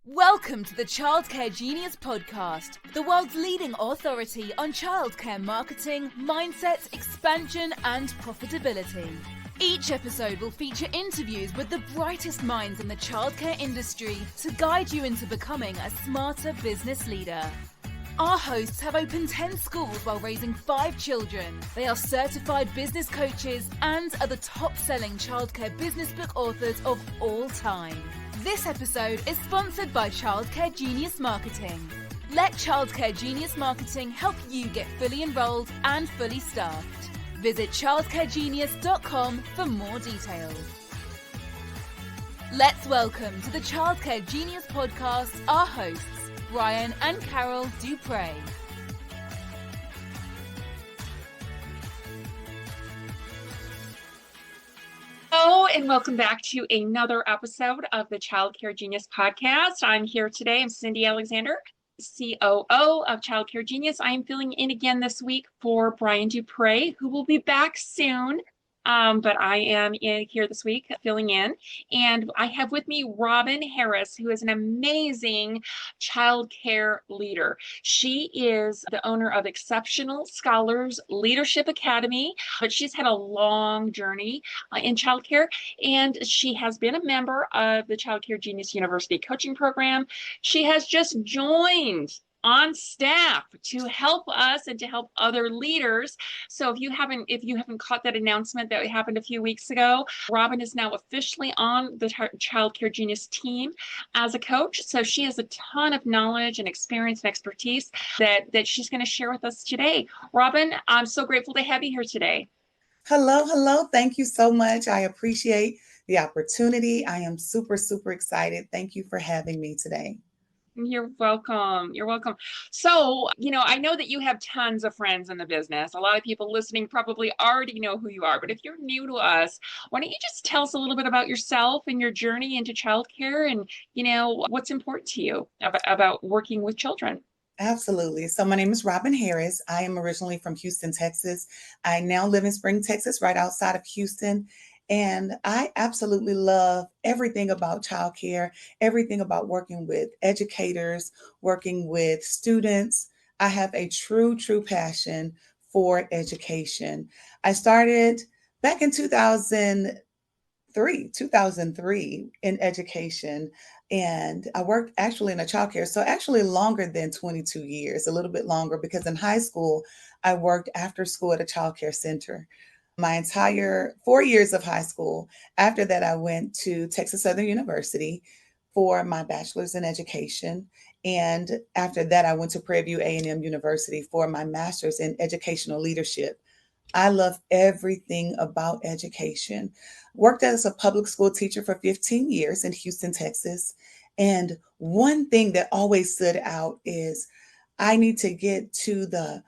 Welcome to the Childcare Genius podcast, the world's leading authority on childcare marketing, mindset, expansion, and profitability. Each episode will feature interviews with the brightest minds in the childcare industry to guide you into becoming a smarter business leader. Our hosts have opened 10 schools while raising 5 children. They are certified business coaches and are the top-selling childcare business book authors of all time. This episode is sponsored by Childcare Genius Marketing. Let Childcare Genius Marketing help you get fully enrolled and fully staffed. Visit childcaregenius.com for more details. Let's welcome to the Childcare Genius podcast our hosts, Brian and Carol Dupre. Hello and welcome back to another episode of the Childcare Genius podcast. I'm here today. I'm Sindye Alexander, COO of Childcare Genius. I am filling in again this week for Brian Dupre, who will be back soon. But I am here this week filling in, and I have with me Robin Harris, who is an amazing childcare leader. She is the owner of Exceptional Scholars Leadership Academy, but she's had a long journey in childcare, and she has been a member of the Childcare Genius University coaching program. She has just joined on staff to help us and to help other leaders. So if you haven't caught that announcement that happened a few weeks ago, Robin is now officially on the Childcare Genius team as a coach. So she has a ton of knowledge and experience and expertise that she's going to share with us today. Robin, I'm so grateful to have you here today. Hello. Thank you so much. I appreciate the opportunity. I am super excited. Thank you for having me today. You're welcome. So, I know that you have tons of friends in the business. A lot of people listening probably already know who you are, but if you're new to us, why don't you just tell us a little bit about yourself and your journey into childcare and, what's important to you about working with children? Absolutely. So my name is Robin Harris. I am originally from Houston, Texas. I now live in Spring, Texas, right outside of Houston. And I absolutely love everything about childcare, everything about working with educators, working with students. I have a true passion for education. I started back in 2003 in education. And I worked actually in a childcare, so actually longer than 22 years, a little bit longer, because in high school, I worked after school at a childcare center. My entire 4 years of high school. After that, I went to Texas Southern University for my bachelor's in education. And after that, I went to Prairie View A&M University for my master's in educational leadership. I love everything about education. Worked as a public school teacher for 15 years in Houston, Texas. And one thing that always stood out is I need to get to the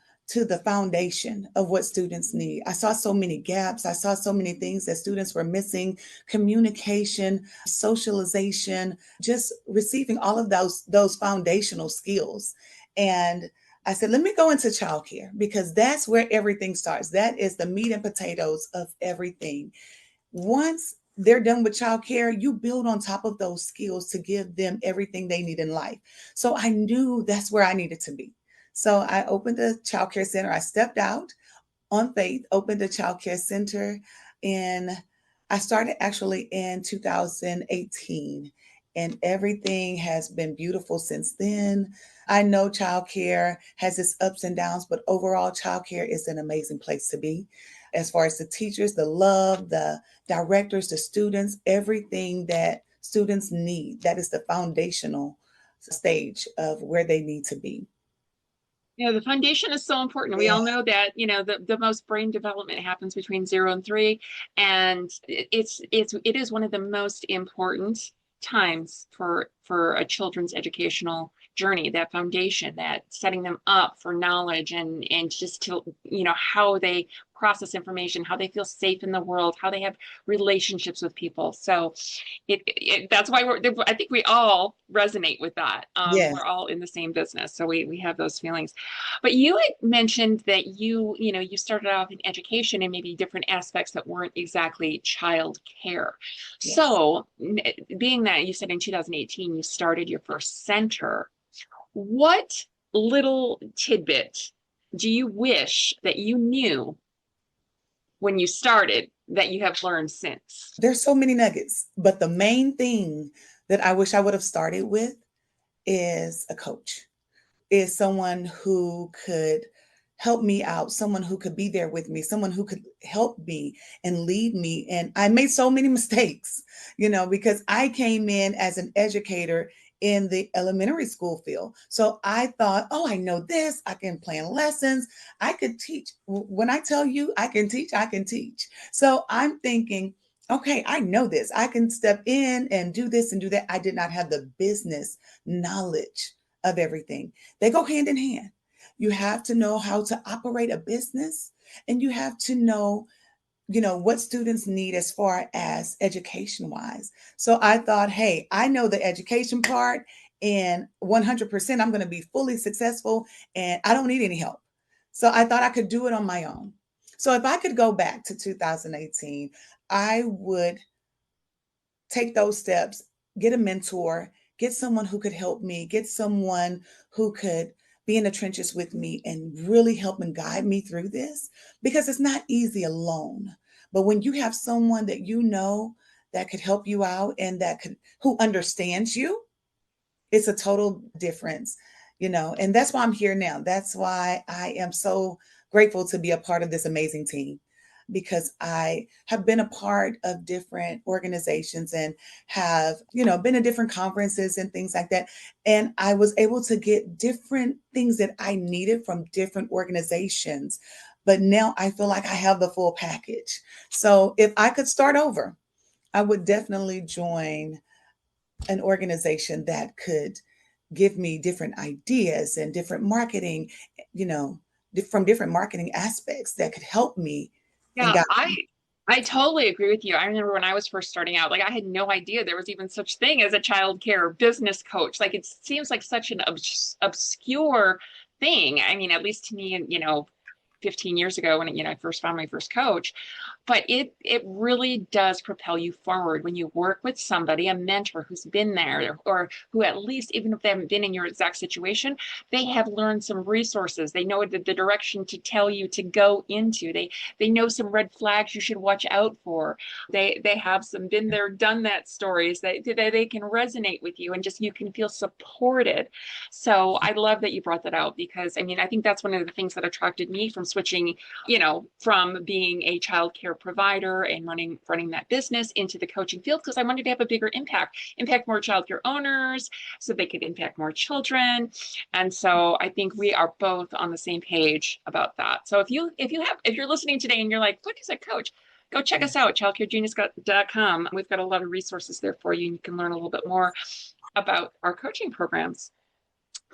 foundation of what students need. I saw so many gaps. I saw so many things that students were missing: communication, socialization, just receiving all of those foundational skills. And I said, let me go into childcare, because that's where everything starts. That is the meat and potatoes of everything. Once they're done with childcare, you build on top of those skills to give them everything they need in life. So I knew that's where I needed to be. So I opened a childcare center. I stepped out on faith, opened a childcare center, and I started actually in 2018. And everything has been beautiful since then. I know childcare has its ups and downs, but overall, childcare is an amazing place to be. As far as the teachers, the love, the directors, the students, everything that students need, that is the foundational stage of where they need to be. The foundation is so important. We all know that, the most brain development happens between 0 and 3. And it is one of the most important times for a children's educational journey, that foundation, that setting them up for knowledge and just to, how they process information, how they feel safe in the world, how they have relationships with people. So that's why I think we all resonate with that. Yes. We're all in the same business, so we have those feelings. But you had mentioned that you started off in education and maybe different aspects that weren't exactly child care. Yes. So being that you said in 2018 you started your first center. What little tidbit do you wish that you knew when you started that you have learned since? There's so many nuggets, but the main thing that I wish I would have started with is a coach, is someone who could help me out, someone who could be there with me, someone who could help me and lead me. And I made so many mistakes, because I came in as an educator in the elementary school field. So I thought, oh, I know this, I can plan lessons, I could teach. When I tell you I can teach, I can teach. So I'm thinking, okay, I know this, I can step in and do this and do that. I did not have the business knowledge of everything. They go hand in hand. You have to know how to operate a business, and you have to know, what students need as far as education wise. So I thought, hey, I know the education part, and 100% I'm going to be fully successful, and I don't need any help. So I thought I could do it on my own. So if I could go back to 2018, I would take those steps, get a mentor, get someone who could help me, get someone who could be in the trenches with me and really help and guide me through this, because it's not easy alone. But when you have someone that that could help you out and who understands you, it's a total difference, and that's why I'm here now. That's why I am so grateful to be a part of this amazing team, because I have been a part of different organizations and have, been in different conferences and things like that. And I was able to get different things that I needed from different organizations. But now I feel like I have the full package. So if I could start over, I would definitely join an organization that could give me different ideas and different marketing, from different marketing aspects that could help me and Yeah, guide I totally agree with you. I remember when I was first starting out, like I had no idea there was even such thing as a child care business coach. Like it seems like such an obscure thing. I mean, at least to me, and 15 years ago when I first found my first coach. But it really does propel you forward when you work with somebody, a mentor who's been there, or who, at least, even if they haven't been in your exact situation, they have learned some resources. They know the direction to tell you to go into. They know some red flags you should watch out for. They have some been there, done that stories that they can resonate with you, and just you can feel supported. So I love that you brought that out, because I think that's one of the things that attracted me from switching, from being a child care provider and running that business into the coaching field, because I wanted to have a bigger impact more child care owners so they could impact more children. And so I think we are both on the same page about that. So if you're listening today and you're like, what is a coach? Go check us out, childcaregenius.com. We've got a lot of resources there for you, and you can learn a little bit more about our coaching programs.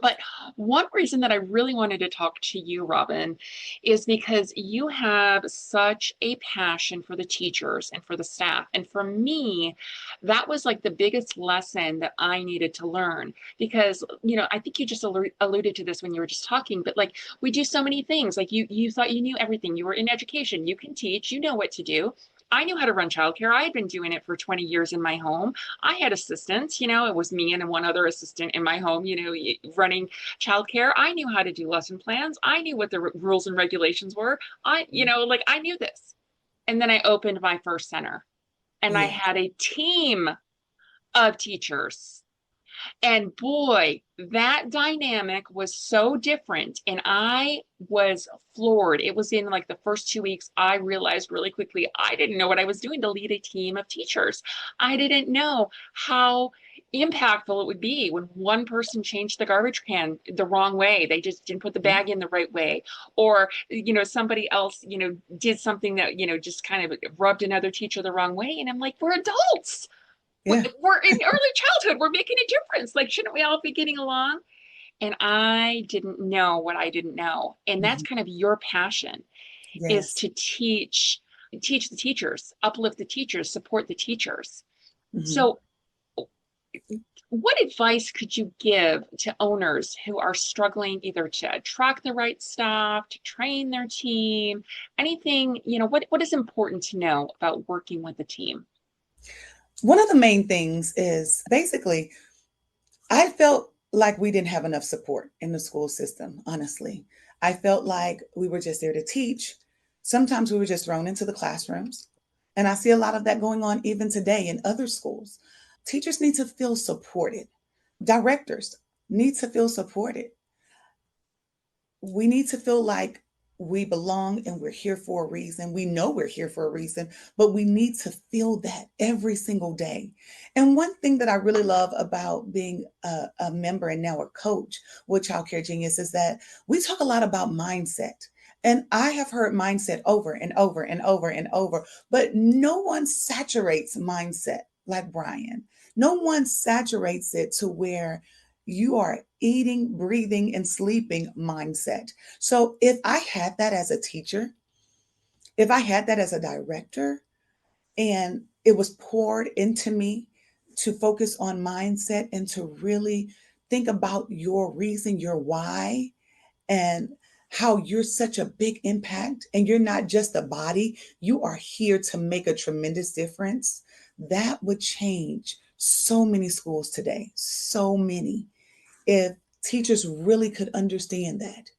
But one reason that I really wanted to talk to you, Robin, is because you have such a passion for the teachers and for the staff. And for me, that was like the biggest lesson that I needed to learn, because, I think you just alluded to this when you were just talking, but like we do so many things. Like you thought you knew everything. You were in education. You can teach. You know what to do. I knew how to run childcare. I had been doing it for 20 years in my home. I had assistants, it was me and one other assistant in my home, running childcare. I knew how to do lesson plans. I knew what the rules and regulations were. I knew this. And then I opened my first center, and I had a team of teachers. And boy, that dynamic was so different. And I was floored. It was in like the first 2 weeks, I realized really quickly, I didn't know what I was doing to lead a team of teachers. I didn't know how impactful it would be when one person changed the garbage can the wrong way. They just didn't put the bag in the right way. Or, somebody else, did something that, just kind of rubbed another teacher the wrong way. And I'm like, we're adults. Yeah. We're in early childhood. We're making a difference. Like, shouldn't we all be getting along? And I didn't know what I didn't know. And that's kind of your passion, is to teach the teachers, uplift the teachers, support the teachers. So what advice could you give to owners who are struggling either to attract the right staff, to train their team, anything, what is important to know about working with a team? One of the main things is basically I felt like we didn't have enough support in the school system, honestly. I felt like we were just there to teach. Sometimes we were just thrown into the classrooms. And I see a lot of that going on even today in other schools. Teachers need to feel supported. Directors need to feel supported. We need to feel like we belong and we're here for a reason. We know we're here for a reason, but we need to feel that every single day. And one thing that I really love about being a member and now a coach with Child Care Genius is that we talk a lot about mindset. And I have heard mindset over and over and over and over, but no one saturates mindset like Brian. No one saturates it to where you are eating, breathing, and sleeping mindset. So if I had that as a teacher, if I had that as a director, and it was poured into me to focus on mindset and to really think about your reason, your why, and how you're such a big impact and you're not just a body, you are here to make a tremendous difference. That would change so many schools today, so many, if teachers really could understand that.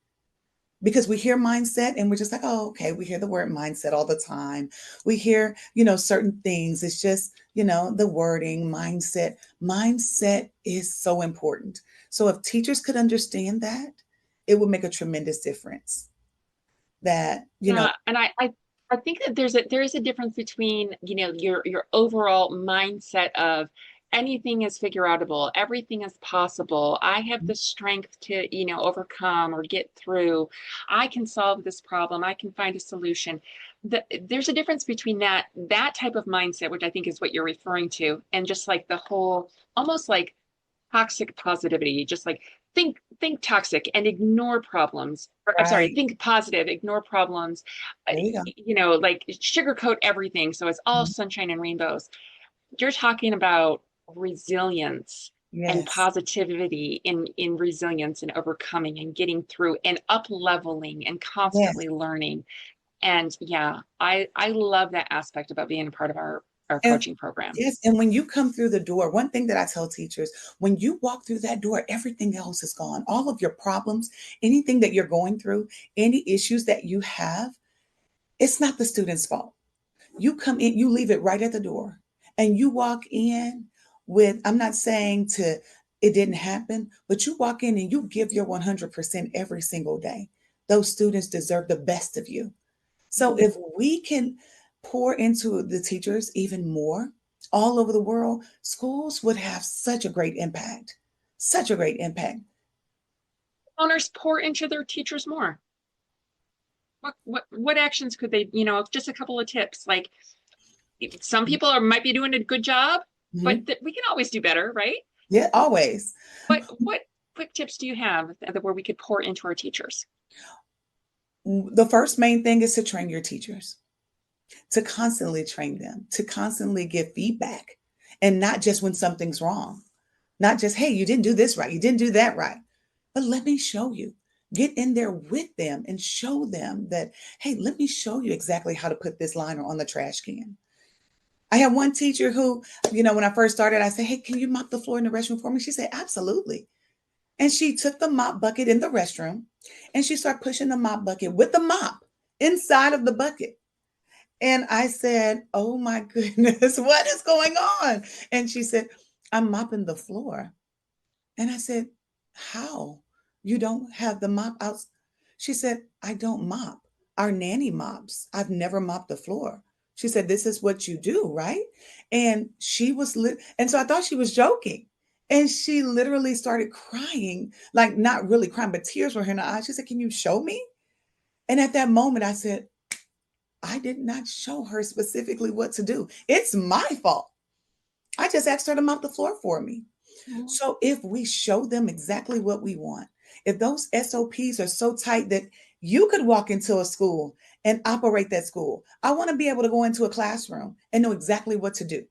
Because we hear mindset and we're just like, oh, okay, we hear the word mindset all the time. We hear, certain things. It's just, the wording, mindset. Mindset is so important. So if teachers could understand that, it would make a tremendous difference. That, And I think that there is a difference between, your overall mindset of anything is figure outable, everything is possible. I have the strength to, overcome or get through. I can solve this problem. I can find a solution. There's a difference between that type of mindset, which I think is what you're referring to, and just like the whole, almost like toxic positivity, just like think toxic and ignore problems. Or, I'm sorry, right. think positive, ignore problems. There you go. Like sugarcoat everything so it's all Mhm. sunshine and rainbows. You're talking about resilience and Yes. positivity in resilience and overcoming and getting through and up leveling and Yes. constantly learning. And yeah, I love that aspect about being a part of our And coaching program. yes, and when you come through the door, one thing that I tell teachers, when you walk through that door, everything else is gone. All of your problems, anything that you're going through, any issues that you have, it's not the student's fault. You come in, you leave it right at the door, and you walk in with, I'm not saying to it didn't happen, but you walk in and you give your 100% every single day. Those students deserve the best of you. So if we can pour into the teachers even more all over the world, schools would have such a great impact. Such a great impact. Owners pour into their teachers more. What actions could they, just a couple of tips. Like some people might be doing a good job, but Mhm. we can always do better, right? Yeah, always. What quick tips do you have where we could pour into our teachers? The first main thing is to train your teachers, to constantly train them, to constantly give feedback, and not just when something's wrong. Not just, hey, you didn't do this right, you didn't do that right. But let me show you. Get in there with them and show them that, hey, let me show you exactly how to put this liner on the trash can. I had one teacher who, when I first started, I said, hey, can you mop the floor in the restroom for me? She said, absolutely. And she took the mop bucket in the restroom and she started pushing the mop bucket with the mop inside of the bucket. And I said, oh my goodness, what is going on? And she said, I'm mopping the floor. And I said, how? You don't have the mop out? She said, I don't mop. Our nanny mops. I've never mopped the floor. She said, this is what you do, right? And she was and so I thought she was joking. And she literally started crying, like not really crying, but tears were in her eyes. She said, can you show me? And at that moment, I said, I did not show her specifically what to do. It's my fault. I just asked her to mop the floor for me. Mhm. So if we show them exactly what we want, if those SOPs are so tight that you could walk into a school and operate that school, I want to be able to go into a classroom and know exactly what to do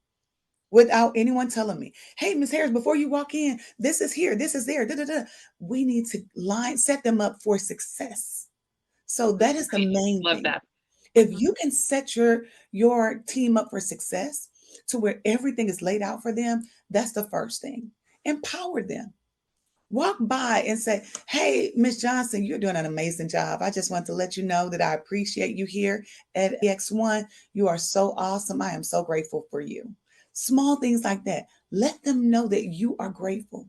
without anyone telling me, hey, Ms. Harris, before you walk in, this is here, this is there. Da, da, da. We need to set them up for success. So that is the Right. main Love thing. that. If Mhm. you can set your team up for success to where everything is laid out for them, that's the first thing. empower them. Walk by and say, hey, Miss Johnson, you're doing an amazing job. I just want to let you know that I appreciate you here at EX1. You are so awesome. I am so grateful for you. Small things like that. Let them know that you are grateful.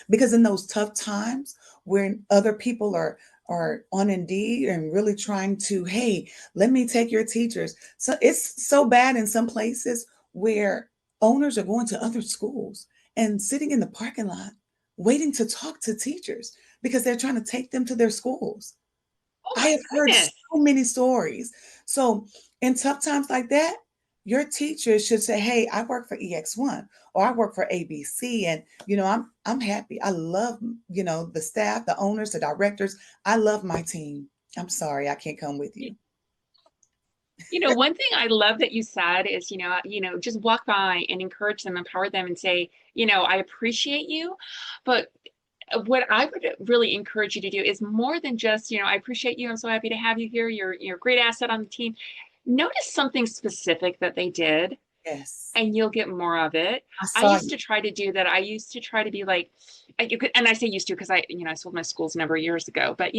Because in those tough times when other people are on Indeed and really trying to, hey, let me take your teachers. So it's so bad in some places where owners are going to other schools and sitting in the parking lot waiting to talk to teachers because they're trying to take them to their schools. Oh I my have heard so goodness. many stories. So in tough times like that, your teacher should say, "Hey, I work for EX1 or I work for ABC, and I'm happy. I love the staff, the owners, the directors. I love my team. I'm sorry I can't come with you." One thing I love that you said is, just walk by and encourage them, empower them, and say, I appreciate you, but what I would really encourage you to do is more than just, I appreciate you. I'm so happy to have you here. You're a great asset on the team. Notice something specific that they did, Yes, and you'll get more of it. I I saw used you. to try to do that. I used to try to be like, and I say used to because I sold my schools a number of years ago. But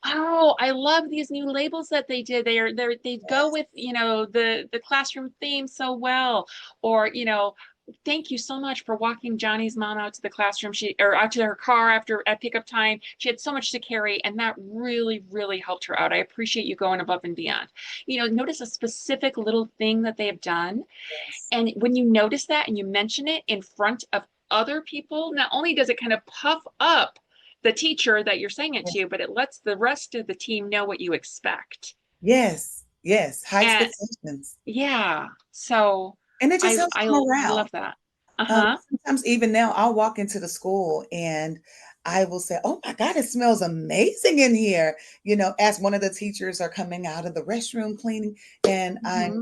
oh, I love these new labels that they did. They go Yes, with the classroom theme so well. Or thank you so much for walking Johnny's mom out to the classroom. Or out to her car at pickup time. She had so much to carry, and that really, really helped her out. I appreciate you going above and beyond. Notice a specific little thing that they have done, yes, and when you notice that and you mention it in front of other people, not only does it kind of puff up the teacher that you're saying it yes, to, but it lets the rest of the team know what you expect. yes, yes. High And expectations, yeah, so and it just I helps I, them I around. love that. Uh-huh. Sometimes even now, I'll walk into the school and I will say, "Oh my God, it smells amazing in here." As one of the teachers are coming out of the restroom cleaning, and Mm-hmm.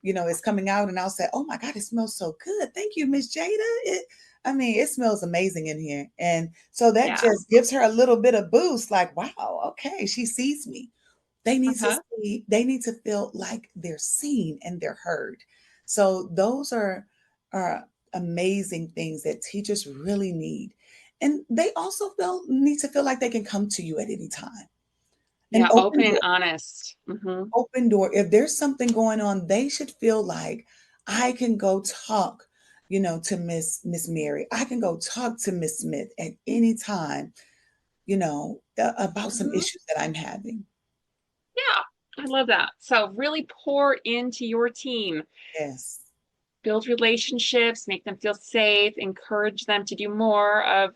it's coming out, and I'll say, "Oh my God, it smells so good. Thank you, Miss Jada. I mean, it smells amazing in here." And so that Yeah. just gives her a little bit of boost, like, wow, okay, she sees me. Uh-huh. They need to feel like they're seen and they're heard. So those are amazing things that teachers really need. And they also need to feel like they can come to you at any time. An Yeah, open open and door, honest. Mm-hmm. open door. If there's something going on, they should feel like I can go talk, to Miss Mary. I can go talk to Miss Smith at any time, about some Mm-hmm. issues that I'm having. Yeah, I love that. So really pour into your team. Yes. Build relationships, make them feel safe, encourage them to do more of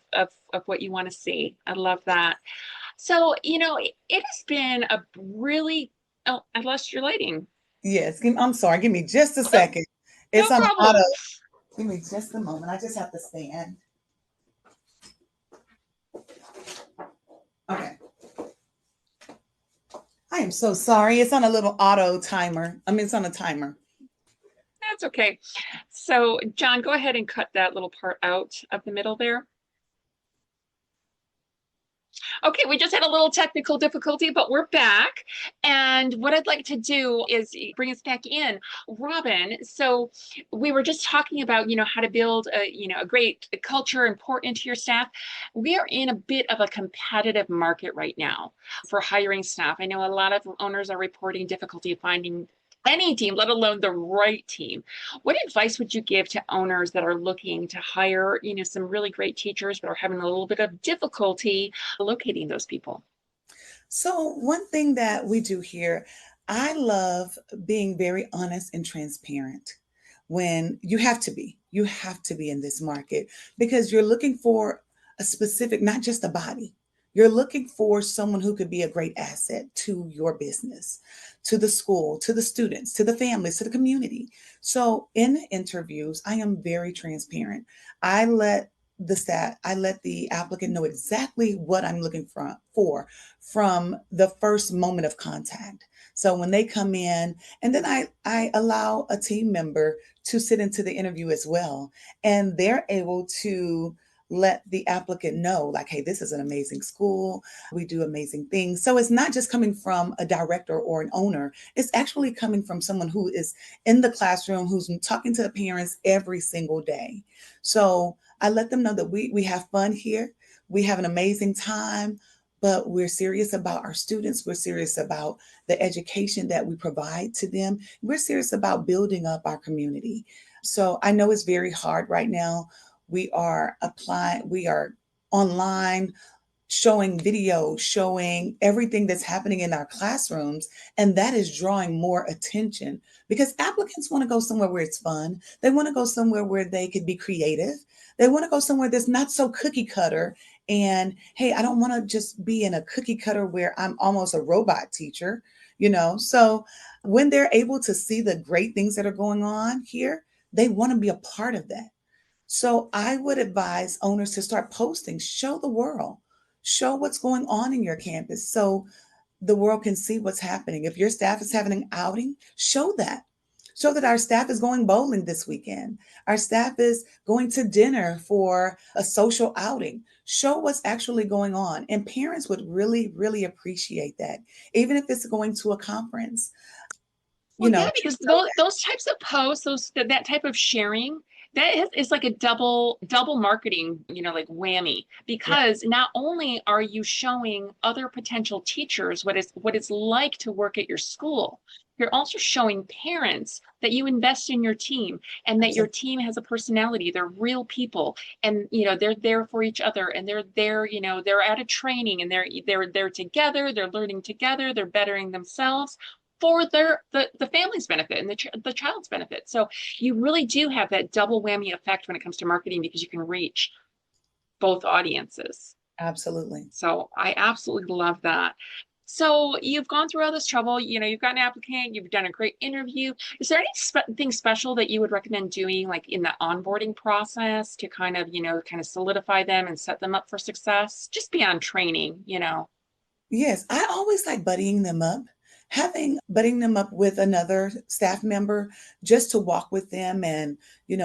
what you want to see. I love that. So, it has been a really, oh, I lost your lighting. Yes, I'm sorry. Give me just a No, second. no It's on auto. problem. Give me just a moment. I just have to stand. Okay. I am so sorry. It's on a little auto timer. I mean, it's on a timer. That's okay. So, John, go ahead and cut that little part out of the middle there. Okay, we just had a little technical difficulty, but we're back. And what I'd like to do is bring us back in. Robin, so we were just talking about, how to build a great culture and pour into your staff. We are in a bit of a competitive market right now for hiring staff. I know a lot of owners are reporting difficulty finding any team, let alone the right team. What advice would you give to owners that are looking to hire, some really great teachers, but are having a little bit of difficulty locating those people? So, one thing that we do here, I love being very honest and transparent when you have to be in this market because you're looking for a specific, not just a body. You're looking for someone who could be a great asset to your business, to the school, to the students, to the families, to the community. So, in interviews, I am very transparent. I let the applicant know exactly what I'm looking for from the first moment of contact. So when they come in, and then I allow a team member to sit into the interview as well, and they're able to let the applicant know, like, hey, this is an amazing school. We do amazing things. So it's not just coming from a director or an owner, it's actually coming from someone who is in the classroom, who's talking to the parents every single day. So I let them know that we have fun here. We have an amazing time, but we're serious about our students. We're serious about the education that we provide to them. We're serious about building up our community. So I know it's very hard right now. We are online, showing videos, showing everything that's happening in our classrooms. And that is drawing more attention because applicants want to go somewhere where it's fun. They want to go somewhere where they could be creative. They want to go somewhere that's not so cookie cutter. And hey, I don't want to just be in a cookie cutter where I'm almost a robot teacher, you know? So when they're able to see the great things that are going on here, they want to be a part of that. So I would advise owners to start posting, show the world, show what's going on in your campus so the world can see what's happening. If your staff is having an outing, show that. Show that our staff is going bowling this weekend. Our staff is going to dinner for a social outing. Show what's actually going on. And parents would really, really appreciate that, even if it's going to a conference. Well, yeah, because those types of posts, that type of sharing, is like a double marketing, like whammy, because not only are you showing other potential teachers what it's like to work at your school, you're also showing parents that you invest in your team and that your team has a personality. They're real people, and they're there for each other, and they're there, they're at a training, and they're together, they're learning together, they're bettering themselves for the family's benefit and the child's benefit. So you really do have that double whammy effect when it comes to marketing, because you can reach both audiences. Absolutely. So I absolutely love that. So you've gone through all this trouble, you've got an applicant, you've done a great interview. Is there anything special that you would recommend doing, like in the onboarding process, to kind of solidify them and set them up for success, just beyond training? Yes, I always like buddying them up. Budding them up with another staff member just to walk with them and,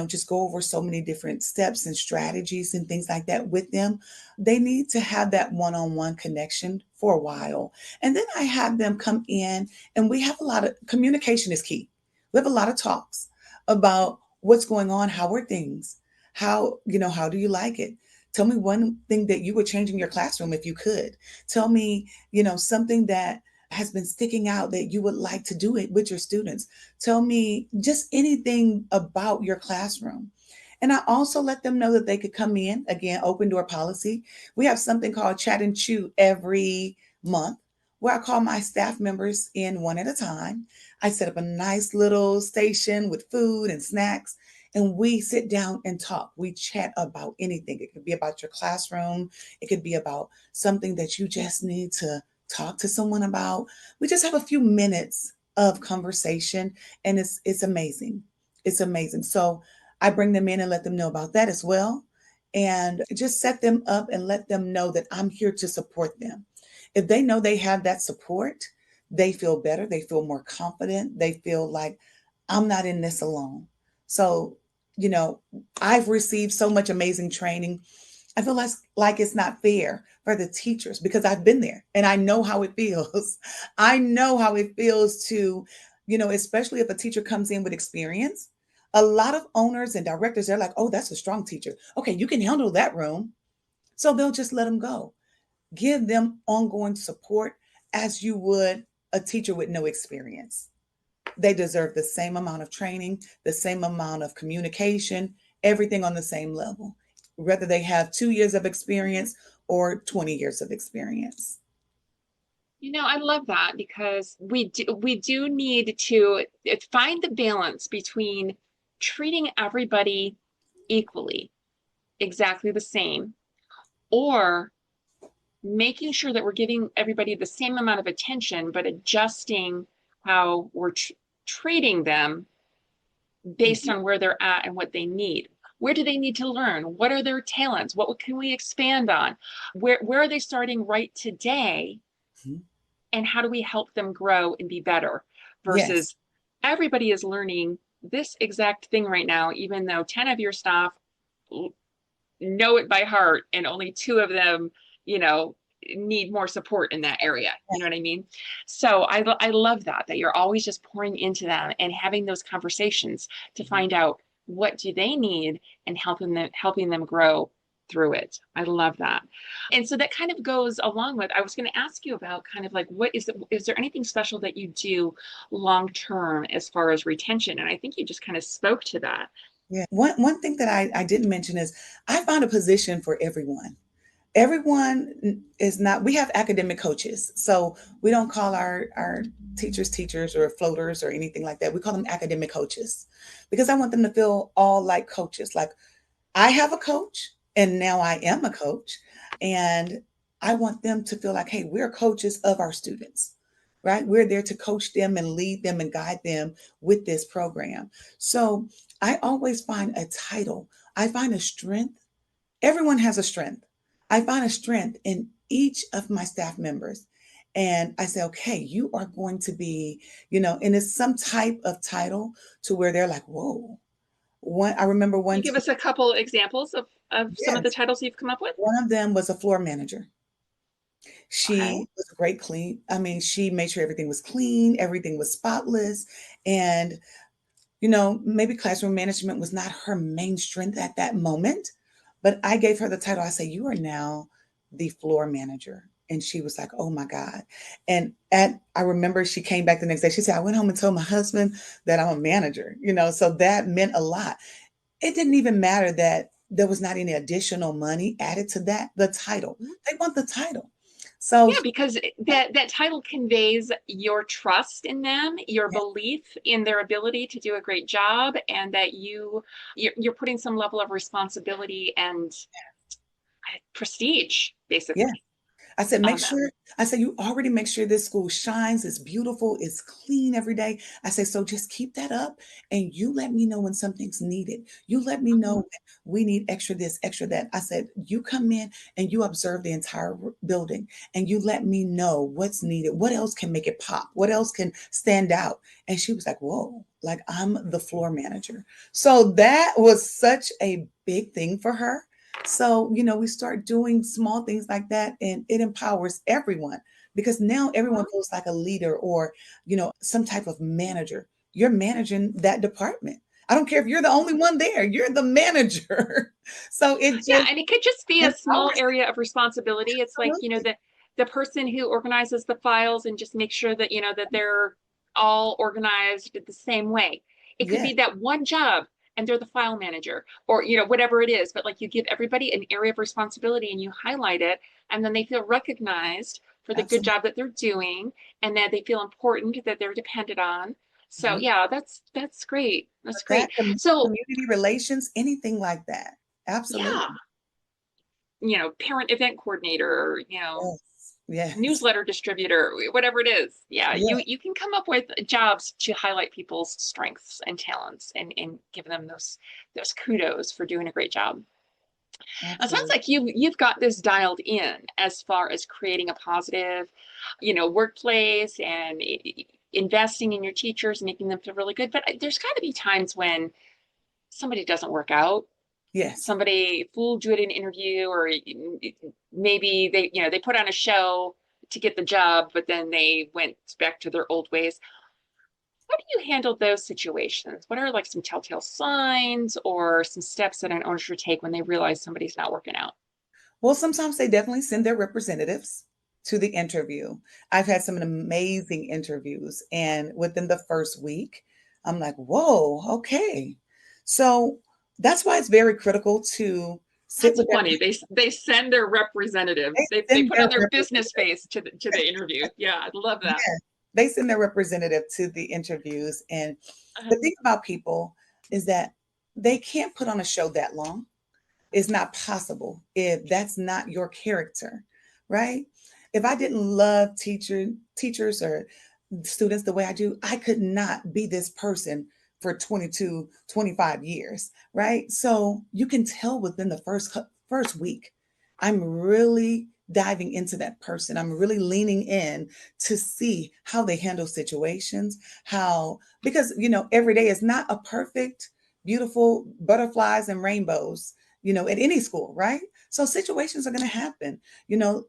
just go over so many different steps and strategies and things like that with them. They need to have that one-on-one connection for a while. And then I have them come in, and we have a lot of communication is key. We have a lot of talks about what's going on. How are things? How do you like it? Tell me one thing that you would change in your classroom if you could. Tell me, something that has been sticking out that you would like to do it with your students. Tell me just anything about your classroom. And I also let them know that they could come in, again, open door policy. We have something called Chat and Chew every month, where I call my staff members in one at a time. I set up a nice little station with food and snacks, and we sit down and talk. We chat about anything. It could be about your classroom. It could be about something that you just need to talk to someone about. We just have a few minutes of conversation, and it's amazing. It's amazing. So I bring them in and let them know about that as well, and just set them up and let them know that I'm here to support them. If they know they have that support, they feel better. They feel more confident. They feel like I'm not in this alone. So, I've received so much amazing training. I feel like it's not fair for the teachers, because I've been there and I know how it feels. I know how it feels to, especially if a teacher comes in with experience. A lot of owners and directors, they're like, oh, that's a strong teacher. Okay, you can handle that room. So they'll just let them go. Give them ongoing support as you would a teacher with no experience. They deserve the same amount of training, the same amount of communication, everything on the same level, whether they have 2 years of experience or 20 years of experience. I love that, because we do need to find the balance between treating everybody equally, exactly the same, or making sure that we're giving everybody the same amount of attention, but adjusting how we're treating them based on where they're at and what they need. Where do they need to learn? What are their talents? What can we expand on? Where are they starting right today? Mm-hmm. And how do we help them grow and be better? Versus everybody is learning this exact thing right now, even though 10 of your staff know it by heart and only 2 of them, need more support in that area. You know what I mean? So I love that you're always just pouring into them and having those conversations to find out what do they need, and helping them grow through it. I love that. And so that kind of goes along with, I was going to ask you about kind of like, is there anything special that you do long term as far as retention? And I think you just kind of spoke to that. Yeah. One thing that I didn't mention is I found a position for everyone. Everyone is not, we have academic coaches. So we don't call our teachers or floaters or anything like that. We call them academic coaches because I want them to feel all like coaches. Like I have a coach and now I am a coach. And I want them to feel like, hey, we're coaches of our students, right? We're there to coach them and lead them and guide them with this program. So I always find a title. I find a strength. Everyone has a strength. I find a strength in each of my staff members. And I say, okay, you are going to be, and it's some type of title to where they're like, whoa. I remember Can one. you give us a couple examples of some of the Yes, titles you've come up with? one of them was a floor manager. Okay. She was a great clean. I mean, she made sure everything was clean, everything was spotless. And, maybe classroom management was not her main strength at that moment, but I gave her the title. I say, you are now the floor manager. And she was like, oh my God. And I remember she came back the next day. She said, I went home and told my husband that I'm a manager, so that meant a lot. It didn't even matter that there was not any additional money added to that, the title. They want the title. So yeah, because that title conveys your trust in them, your belief in their ability to do a great job, and that you're putting some level of responsibility and prestige, basically. yeah, I said, make on them. sure, I said, you already make sure this school shines, it's beautiful, it's clean every day. I said, so just keep that up and you let me know when something's needed. You let me know when we need extra this, extra that. I said, you come in and you observe the entire building and you let me know what's needed. What else can make it pop? What else can stand out? And she was like, whoa, like I'm the floor manager. So that was such a big thing for her. So, we start doing small things like that and it empowers everyone because now everyone feels like a leader or, some type of manager. You're managing that department. I don't care if you're the only one there, you're the manager. So it just And it could just be a small empowers area of responsibility. It's like, absolutely. the person who organizes the files and just make sure that, that they're all organized the same way. It could Yeah, be that one job and they're the file manager or, whatever it is. But like you give everybody an area of responsibility and you highlight it, and then they feel recognized for the good absolutely. job that they're doing and that they feel important, that they're depended on. So Mhm. yeah, that's great. That's That great. So community relations, anything like that. yeah, Absolutely. parent event coordinator, Yes. Yes. newsletter distributor, whatever it is. Yeah, Yeah, you can come up with jobs to highlight people's strengths and talents and give them those kudos for doing a great job. It sounds absolutely. like you've got this dialed in as far as creating a positive, workplace and investing in your teachers, making them feel really good. But there's got to be times when somebody doesn't work out, Yes. somebody fooled you at an interview, or maybe they put on a show to get the job, but then they went back to their old ways. How do you handle those situations? What are like some telltale signs or some steps that an owner should take when they realize somebody's not working out? Well, sometimes they definitely send their representatives to the interview. I've had some amazing interviews, and within the first week, I'm like, whoa, okay. So that's why it's very critical to sit That's with funny. They send their representative. they They send put their on their business representative. face to the interview. Yeah, I love that. Yeah, they send their representative to the interviews. And the Uh, thing about people is that they can't put on a show that long. It's not possible if that's not your character, right? If I didn't love teachers or students the way I do, I could not be this person for 22, 25 years, right? So you can tell within the first week, I'm really diving into that person. I'm really leaning in to see how they handle situations, because every day is not a perfect, beautiful butterflies and rainbows at any school, right? So situations are going to happen.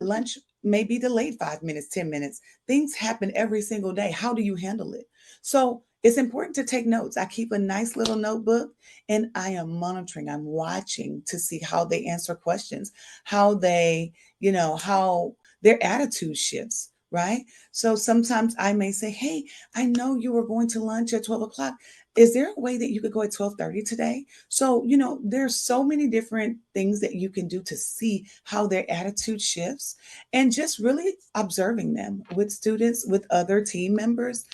Lunch may be delayed 5 minutes, 10 minutes. Things happen every single day. How do you handle it? So It's important to take notes. I keep a nice little notebook and I am monitoring, I'm watching to see how they answer questions, how they, how their attitude shifts, right? So sometimes I may say, hey, I know you were going to lunch at 12 o'clock. Is there a way that you could go at 12:30 today? So, there's so many different things that you can do to see how their attitude shifts and just really observing them with students, with other team members.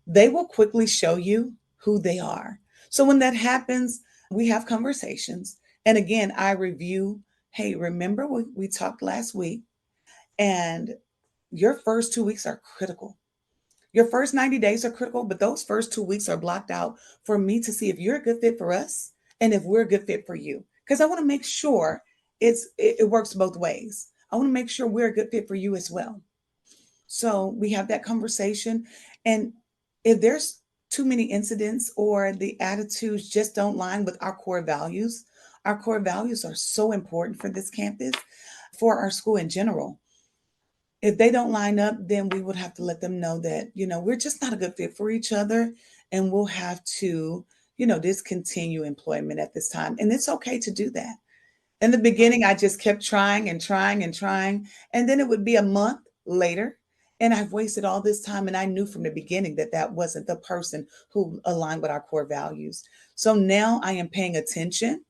They will quickly show you who they are. So when that happens, we have conversations. And again, I review, hey, remember we talked last week, and your first 2 weeks are critical. Your first 90 days are critical, but those first 2 weeks are blocked out for me to see if you're a good fit for us and if we're a good fit for you. Because I want to make sure it works both ways. I want to make sure we're a good fit for you as well. So we have that conversation. And if there's too many incidents or the attitudes just don't line with our core values are so important for this campus, for our school in general. If they don't line up, then we would have to let them know that, we're just not a good fit for each other. And we'll have to, discontinue employment at this time. And it's okay to do that. In the beginning, I just kept trying and trying and trying. And then it would be a month later. And I've wasted all this time. And I knew from the beginning that that wasn't the person who aligned with our core values. So now I am paying attention.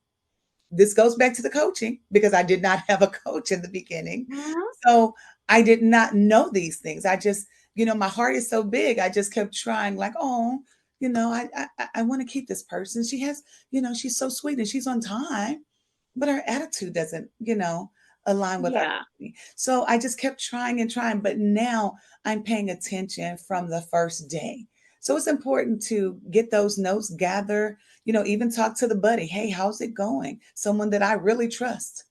This goes back to the coaching because I did not have a coach in the beginning. Mhm. So I did not know these things. I just, my heart is so big. I just kept trying like, oh, I want to keep this person. She has, she's so sweet and she's on time, but her attitude doesn't, align with our. Yeah. So I just kept trying and trying, but now I'm paying attention from the first day. So it's important to get those notes, gather, even talk to the buddy. Hey, how's it going? Someone that I really trust,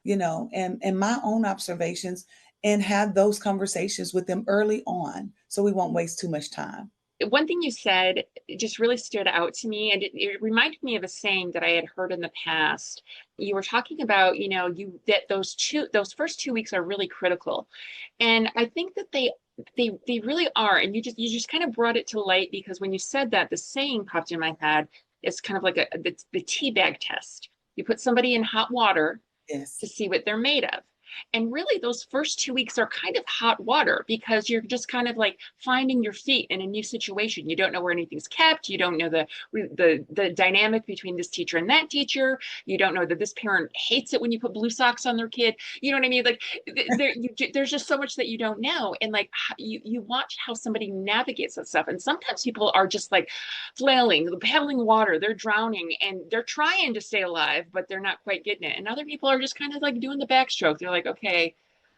and my own observations, and have those conversations with them early on so we won't waste too much time. One thing you said just really stood out to me, and it reminded me of a saying that I had heard in the past. You were talking about, that those first 2 weeks are really critical, and I think that they really are. And you just kind of brought it to light, because when you said that, the saying popped in my head. It's kind of like the tea bag test. You put somebody in hot water Yes. to see what they're made of. And really, those first 2 weeks are kind of hot water, because you're just kind of like finding your feet in a new situation. You don't know where anything's kept. You don't know the dynamic between this teacher and that teacher. You don't know that this parent hates it when you put blue socks on their kid. You know what I mean? Like there's just so much that you don't know. And like you watch how somebody navigates that stuff. And sometimes people are just like flailing, paddling water. They're drowning and they're trying to stay alive, but they're not quite getting it. And other people are just kind of like doing the backstroke. They're like, okay,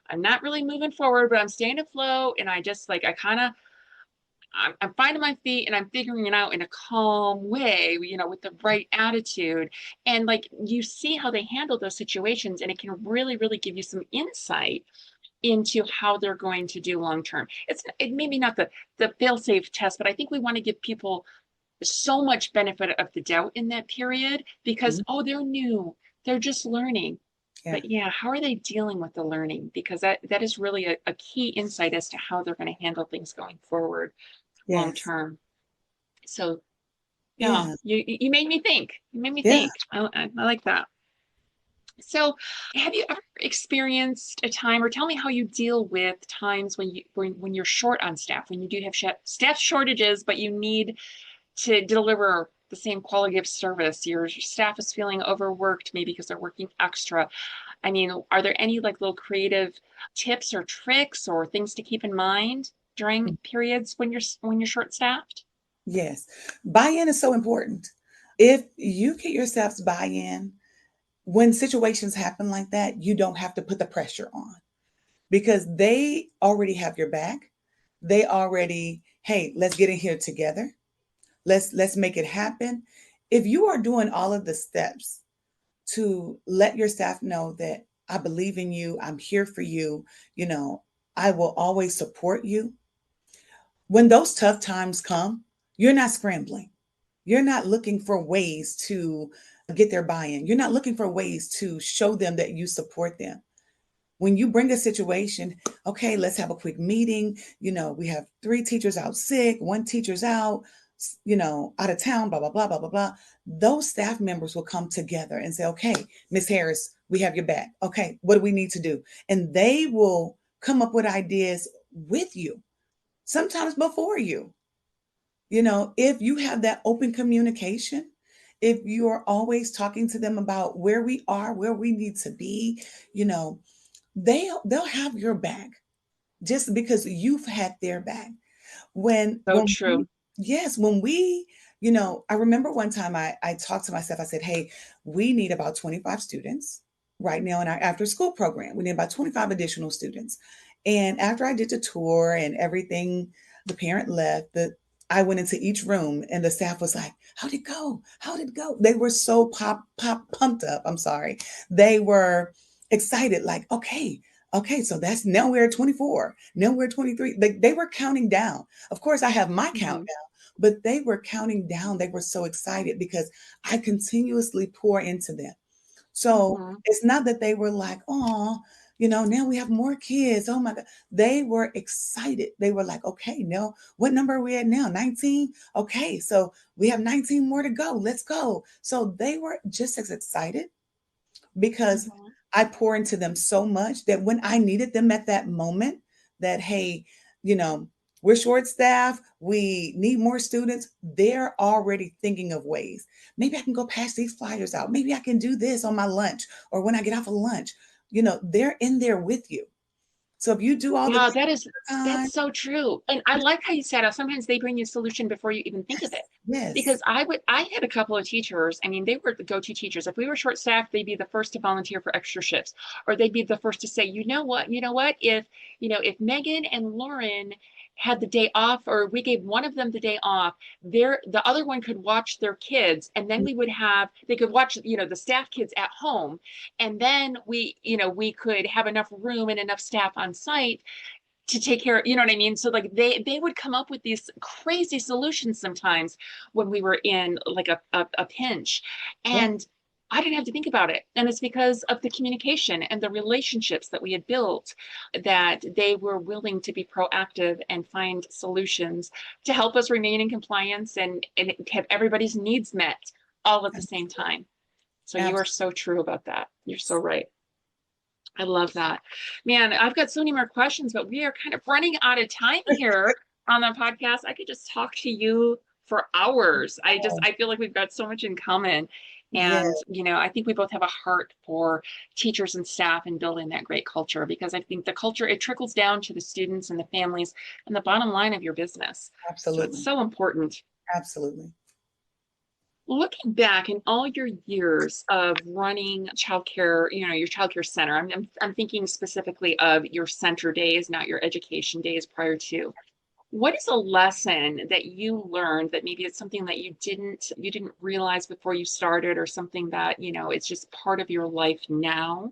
I'm not really moving forward, but I'm staying afloat. And I just like, I'm finding my feet and I'm figuring it out in a calm way, with the right attitude. And like, you see how they handle those situations, and it can really, really give you some insight into how they're going to do long term. It maybe not the fail-safe test, but I think we want to give people so much benefit of the doubt in that period, because, oh, they're new, they're just learning. Yeah. But yeah, how are they dealing with the learning? Because that is really a key insight as to how they're going to handle things going forward long Yes. term. So yeah, you made me think. You made me Yeah. think. I like that. So have you ever experienced a time, or tell me how you deal with times when you're short on staff, when you do have staff shortages, but you need to deliver the same quality of service? Your staff is feeling overworked, maybe because they're working extra. I mean, are there any like little creative tips or tricks or things to keep in mind during periods when you're short staffed? Yes. Buy-in is so important. If you get your staff's buy-in, when situations happen like that, you don't have to put the pressure on because they already have your back. They already, hey, let's get in here together. Let's make it happen. If you are doing all of the steps to let your staff know that I believe in you, I'm here for you, I will always support you. When those tough times come, you're not scrambling. You're not looking for ways to get their buy-in. You're not looking for ways to show them that you support them. When you bring a situation, okay, let's have a quick meeting. We have 3 teachers out sick, 1 teacher's out. out of town, blah, blah, blah, blah, blah, blah, those staff members will come together and say, okay, Miss Harris, we have your back. Okay, what do we need to do? And they will come up with ideas with you, sometimes before you. If you have that open communication, if you are always talking to them about where we are, where we need to be, they'll have your back just because you've had their back. When So when we, true. yes, when we, I remember one time I talked to myself, I said, hey, we need about 25 students right now in our after school program. We need about 25 additional students. And after I did the tour and everything, the parent left, I went into each room and the staff was like, how'd it go? How'd it go? They were so pumped up. I'm sorry. They were excited, like, okay, so that's now we're at 24. Now we're 23. They were counting down. Of course, I have my countdown, but they were counting down. They were so excited because I continuously pour into them. So it's not that they were like, oh, now we have more kids. Oh my God. They were excited. They were like, okay, no, what number are we at now? 19? Okay, so we have 19 more to go. Let's go. So they were just as excited because I pour into them so much that when I needed them at that moment, that, hey, we're short staffed, we need more students, they're already thinking of ways. Maybe I can go pass these flyers out. Maybe I can do this on my lunch or when I get off of lunch. They're in there with you. So if you do all the Yeah, time, that's so true. And I like how you said sometimes they bring you a solution before you even think of it. yes, Because I had a couple of teachers, I mean, they were the go-to teachers. If we were short-staffed, they'd be the first to volunteer for extra shifts, or they'd be the first to say, you know what, if Megan and Lauren had the day off, or we gave one of them the day off, the other one could watch their kids, and then they could watch, the staff kids at home, and then we could have enough room and enough staff on site to take care of, you know what I mean? So like they would come up with these crazy solutions sometimes when we were in like a pinch. yeah, And I didn't have to think about it. And it's because of the communication and the relationships that we had built, that they were willing to be proactive and find solutions to help us remain in compliance and have everybody's needs met all at the same time. So you are absolutely. so true about that. You're so right. I love that. Man, I've got so many more questions, but we are kind of running out of time here on the podcast. I could just talk to you for hours. I feel like we've got so much in common. Yeah, And, I think we both have a heart for teachers and staff and building that great culture, because I think the culture, it trickles down to the students and the families and the bottom line of your business. So it's absolutely. so important. Absolutely. Looking back in all your years of running childcare, your childcare center, I'm thinking specifically of your center days, not your education days prior to. What is a lesson that you learned that maybe it's something that you didn't realize before you started, or something that, it's just part of your life now?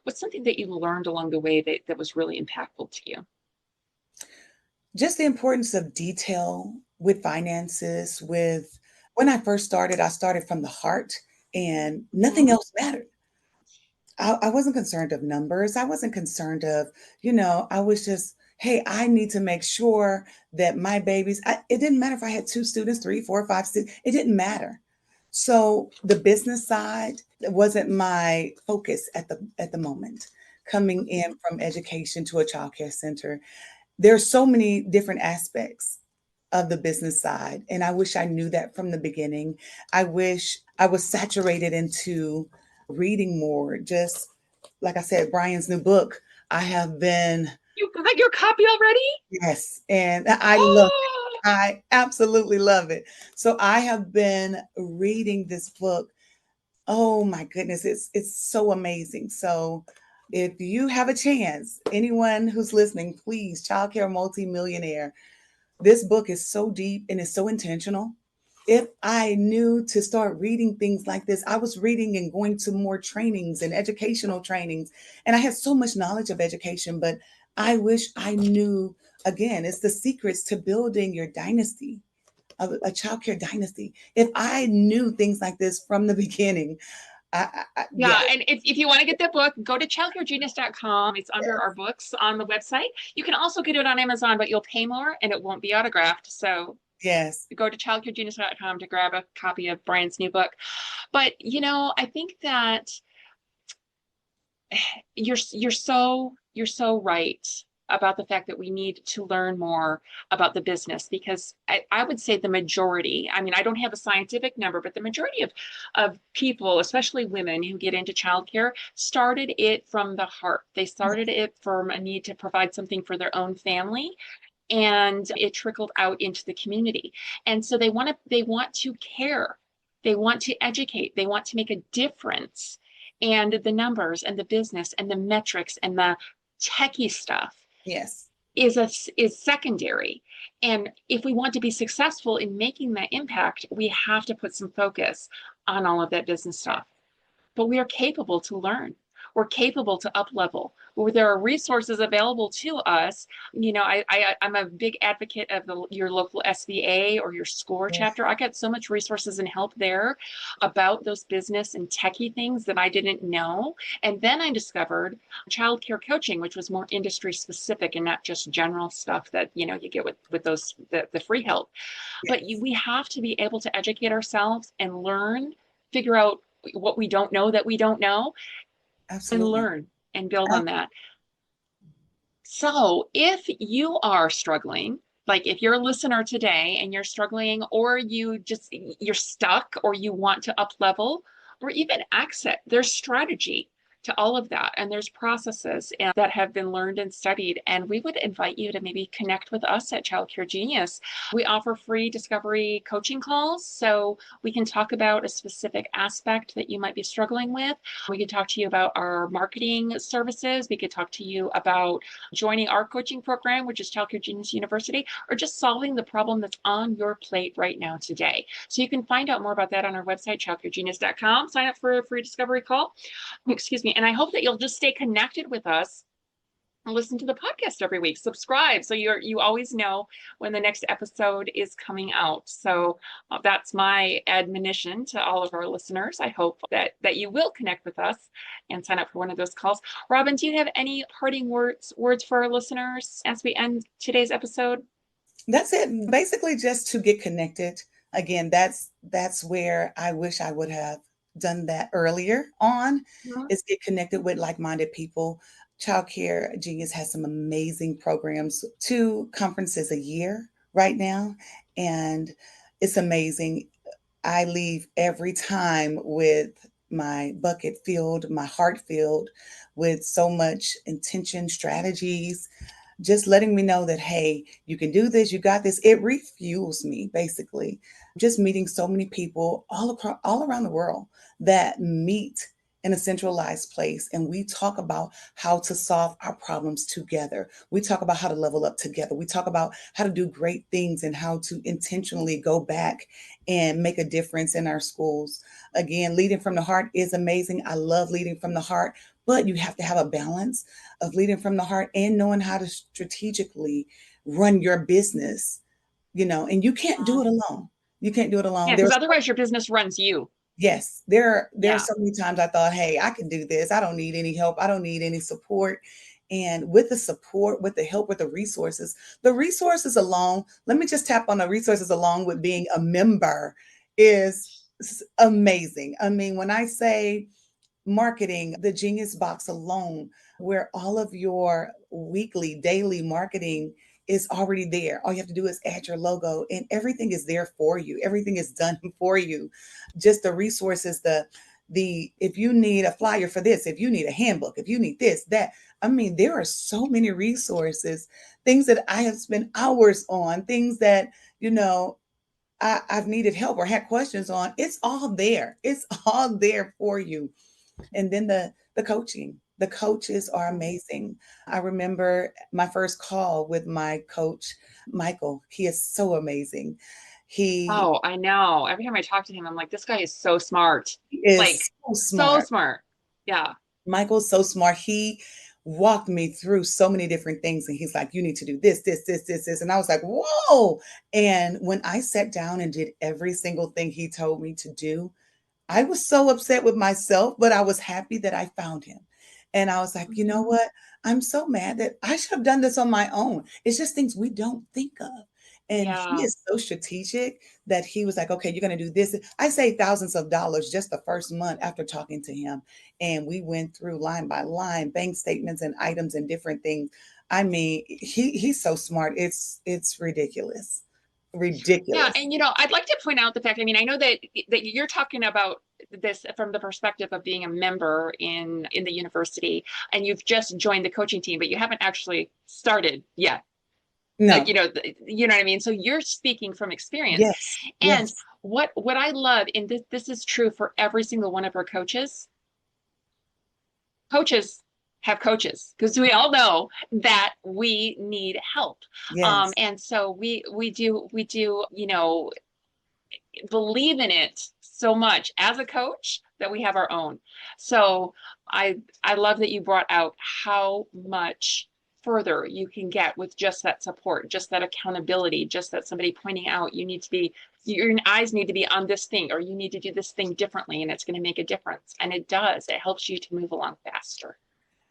What's something that you learned along the way that was really impactful to you? Just the importance of detail with finances. With when I started from the heart and nothing Mhm. else mattered. I wasn't concerned of numbers. I wasn't concerned of, I was just, hey, I need to make sure that my babies, it didn't matter if I had two students, three, four, five students, it didn't matter. So the business side wasn't my focus at the moment. Coming in from education to a childcare center, there's so many different aspects of the business side. And I wish I knew that from the beginning. I wish I was saturated into reading more. Just like I said, Brian's new book, I have been, You got your copy already? yes, and I love it. Oh, I absolutely love it. So I have been reading this book. Oh my goodness, it's so amazing. So if you have a chance, anyone who's listening, please, Childcare Multimillionaire. This book is so deep and it's so intentional. If I knew to start reading things like this, I was reading and going to more trainings and educational trainings, and I had so much knowledge of education, but I wish I knew, again, it's the secrets to building your dynasty, a childcare dynasty. If I knew things like this from the beginning, yeah. yes, And if you want to get that book, go to childcaregenius.com. It's under our books on the website. You can also get it on Amazon, but you'll pay more and it won't be autographed. So Yes. Go to childcaregenius.com to grab a copy of Brian's new book. But, I think that you're so right about the fact that we need to learn more about the business, because I would say the majority, I mean, I don't have a scientific number, but the majority of people, especially women who get into childcare, started it from the heart. They started it from a need to provide something for their own family, and it trickled out into the community. And so they want to care, they want to educate, they want to make a difference. And the numbers and the business and the metrics and the techie stuff Yes. is secondary. And if we want to be successful in making that impact, we have to put some focus on all of that business stuff. But we are capable to learn. We're capable to up level. Where there are resources available to us. I'm a big advocate of your local SVA or your SCORE chapter. I got so much resources and help there about those business and techie things that I didn't know. And then I discovered childcare coaching, which was more industry specific and not just general stuff that you get with those the free help. But we have to be able to educate ourselves and learn, figure out what we don't know that we don't know. Absolutely. And learn and build on that. So if you are struggling, like if you're a listener today and you're struggling, or you're stuck, or you want to up level, or even exit, there's strategy to all of that. And there's processes that have been learned and studied. And we would invite you to maybe connect with us at Child Care Genius. We offer free discovery coaching calls, so we can talk about a specific aspect that you might be struggling with. We could talk to you about our marketing services. We could talk to you about joining our coaching program, which is Child Care Genius University, or just solving the problem that's on your plate right now today. So you can find out more about that on our website, childcaregenius.com. Sign up for a free discovery call. Excuse me. And I hope that you'll just stay connected with us and listen to the podcast every week. Subscribe so you always know when the next episode is coming out. So that's my admonition to all of our listeners. I hope that you will connect with us and sign up for one of those calls. Robin, do you have any parting words for our listeners as we end today's episode? That's it. Basically, just to get connected. Again, that's where I wish I would have done that earlier on, is get connected with like-minded people. Child Care Genius has some amazing programs, 2 conferences a year right now, and it's amazing. I leave every time with my bucket filled, my heart filled with so much intention, strategies, just letting me know that, hey, you can do this, you got this. It refuels me, basically. Just meeting so many people all around the world that meet in a centralized place, and we talk about how to solve our problems together. We talk about how to level up together. We talk about how to do great things and how to intentionally go back and make a difference in our schools. Again, leading from the heart is amazing. I love leading from the heart, but you have to have a balance of leading from the heart and knowing how to strategically run your business, and you can't do it alone. You can't do it alone. Yeah, because otherwise your business runs you. Yes, there are so many times I thought, hey, I can do this. I don't need any help. I don't need any support. And with the support, with the help, with the resources alone, let me just tap on the resources along with being a member is amazing. I mean, when I say marketing, the Genius Box alone, where all of your weekly, daily marketing is already there. All you have to do is add your logo and everything is there for you. Everything is done for you. Just the resources, if you need a flyer for this, if you need a handbook, if you need this, that, I mean, there are so many resources, things that I have spent hours on, things that, I've needed help or had questions on. It's all there. It's all there for you. And then the coaching. The coaches are amazing. I remember my first call with my coach, Michael. He is so amazing. Oh, I know. Every time I talk to him, I'm like, this guy is so smart. Is so smart. Yeah. Michael's so smart. He walked me through so many different things. And he's like, you need to do this, this, this, this, this. And I was like, whoa. And when I sat down and did every single thing he told me to do, I was so upset with myself, but I was happy that I found him. And I was like, you know what? I'm so mad that I should have done this on my own. It's just things we don't think of. And he Yeah. is so strategic that he was like, okay, you're going to do this. I saved thousands of dollars just the first month after talking to him. And we went through line by line, bank statements and items and different things. I mean, he's so smart. It's ridiculous. Yeah, Ridiculous. and I'd like to point out the fact, I mean, I know that you're talking about this from the perspective of being a member in the university, and you've just joined the coaching team, but you haven't actually started yet. Like, No. you know what I mean? So you're speaking from experience. Yes. And Yes. what I love, and this is true for every single one of our coaches have coaches, because we all know that we need help. Yes. And so we do, believe in it so much as a coach that we have our own. So I love that you brought out how much further you can get with just that support, just that accountability, just that somebody pointing out your eyes need to be on this thing, or you need to do this thing differently, and it's going to make a difference. And it does. It helps you to move along faster.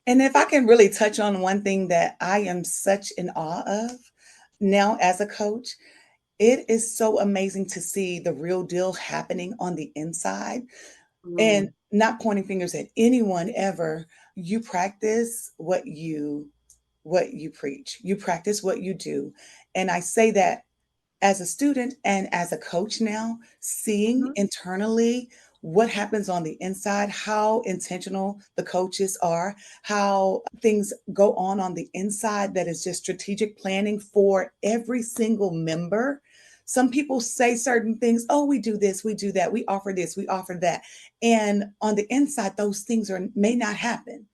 And if I can really touch on one thing that I am such in awe of now as a coach, it is so amazing to see the real deal happening on the inside and Mm. not pointing fingers at anyone ever. You practice what you preach. You practice what you do. And I say that as a student and as a coach now, seeing Mhm. internally what happens on the inside, how intentional the coaches are, how things go on the inside that is just strategic planning for every single member. Some people say certain things, oh, we do this, we do that, we offer this, we offer that. And on the inside, those things may not happen.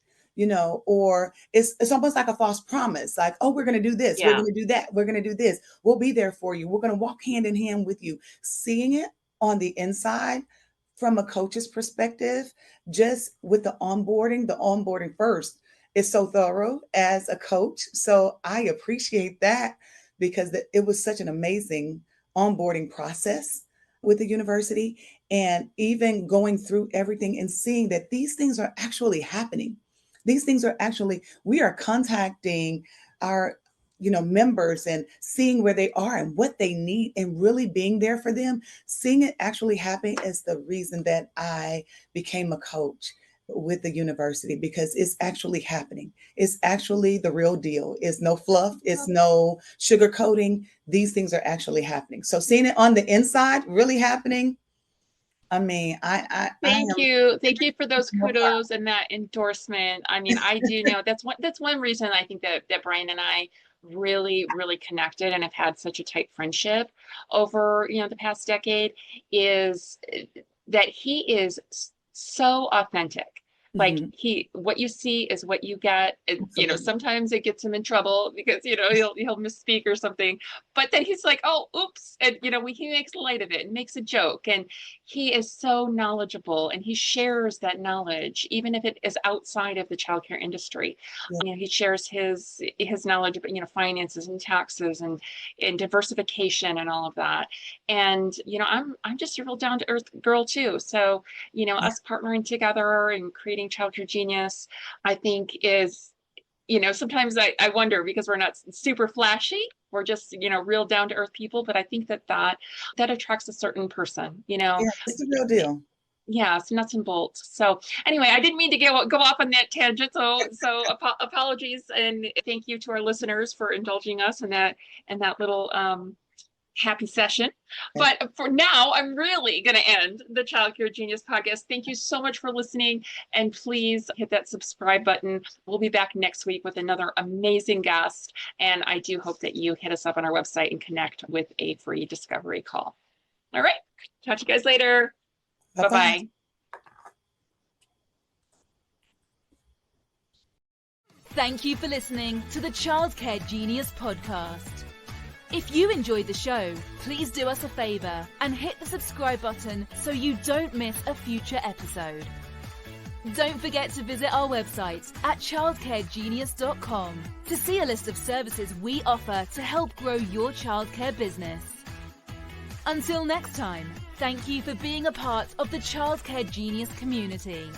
Or it's almost like a false promise, like, oh, we're going to do this, we're Yeah. going to do that, we're going to do this, we'll be there for you, we're going to walk hand in hand with you. Seeing it on the inside from a coach's perspective, just with the onboarding first is so thorough as a coach. So I appreciate that because it was such an amazing onboarding process with the university, and even going through everything and seeing that these things are actually happening. These things are actually, we are contacting our, members and seeing where they are and what they need and really being there for them. Seeing it actually happen is the reason that I became a coach with the university, because it's actually happening. It's actually the real deal. It's no fluff. It's no sugarcoating. These things are actually happening. So seeing it on the inside really happening, I mean, I Thank am you. Thank you for those more proud. kudos and that endorsement. I mean, I do know that's one reason I think that Brian and I really, really connected and have had such a tight friendship over, the past decade, is that he is so authentic. Like, Mhm. what you see is what you get. Absolutely. Sometimes it gets him in trouble because, he'll misspeak or something, but then he's like, oh, oops. And, he makes light of it and makes a joke. And he is so knowledgeable, and he shares that knowledge, even if it is outside of the childcare industry. Yeah. He shares his knowledge of, finances and taxes and diversification and all of that. And, I'm just a real down to earth girl too. So, Yeah. us partnering together and creating Childcare Genius, I think is, sometimes I wonder, because we're not super flashy. We're just, real down to earth people. But I think that attracts a certain person, Yeah. It's the real deal. Yeah, it's nuts and bolts. So anyway, I didn't mean to go off on that tangent. So apologies, and thank you to our listeners for indulging us in that little happy session. Okay. But for now, I'm really going to end the Child Care Genius podcast. Thank you so much for listening, and please hit that subscribe button. We'll be back next week with another amazing guest, and I do hope that you hit us up on our website and connect with a free discovery call. All right, talk to you guys later. Bye-bye. Bye-bye. Thank you for listening to the Childcare Genius podcast. If you enjoyed the show, please do us a favour and hit the subscribe button so you don't miss a future episode. Don't forget to visit our website at childcaregenius.com to see a list of services we offer to help grow your childcare business. Until next time, thank you for being a part of the Childcare Genius community.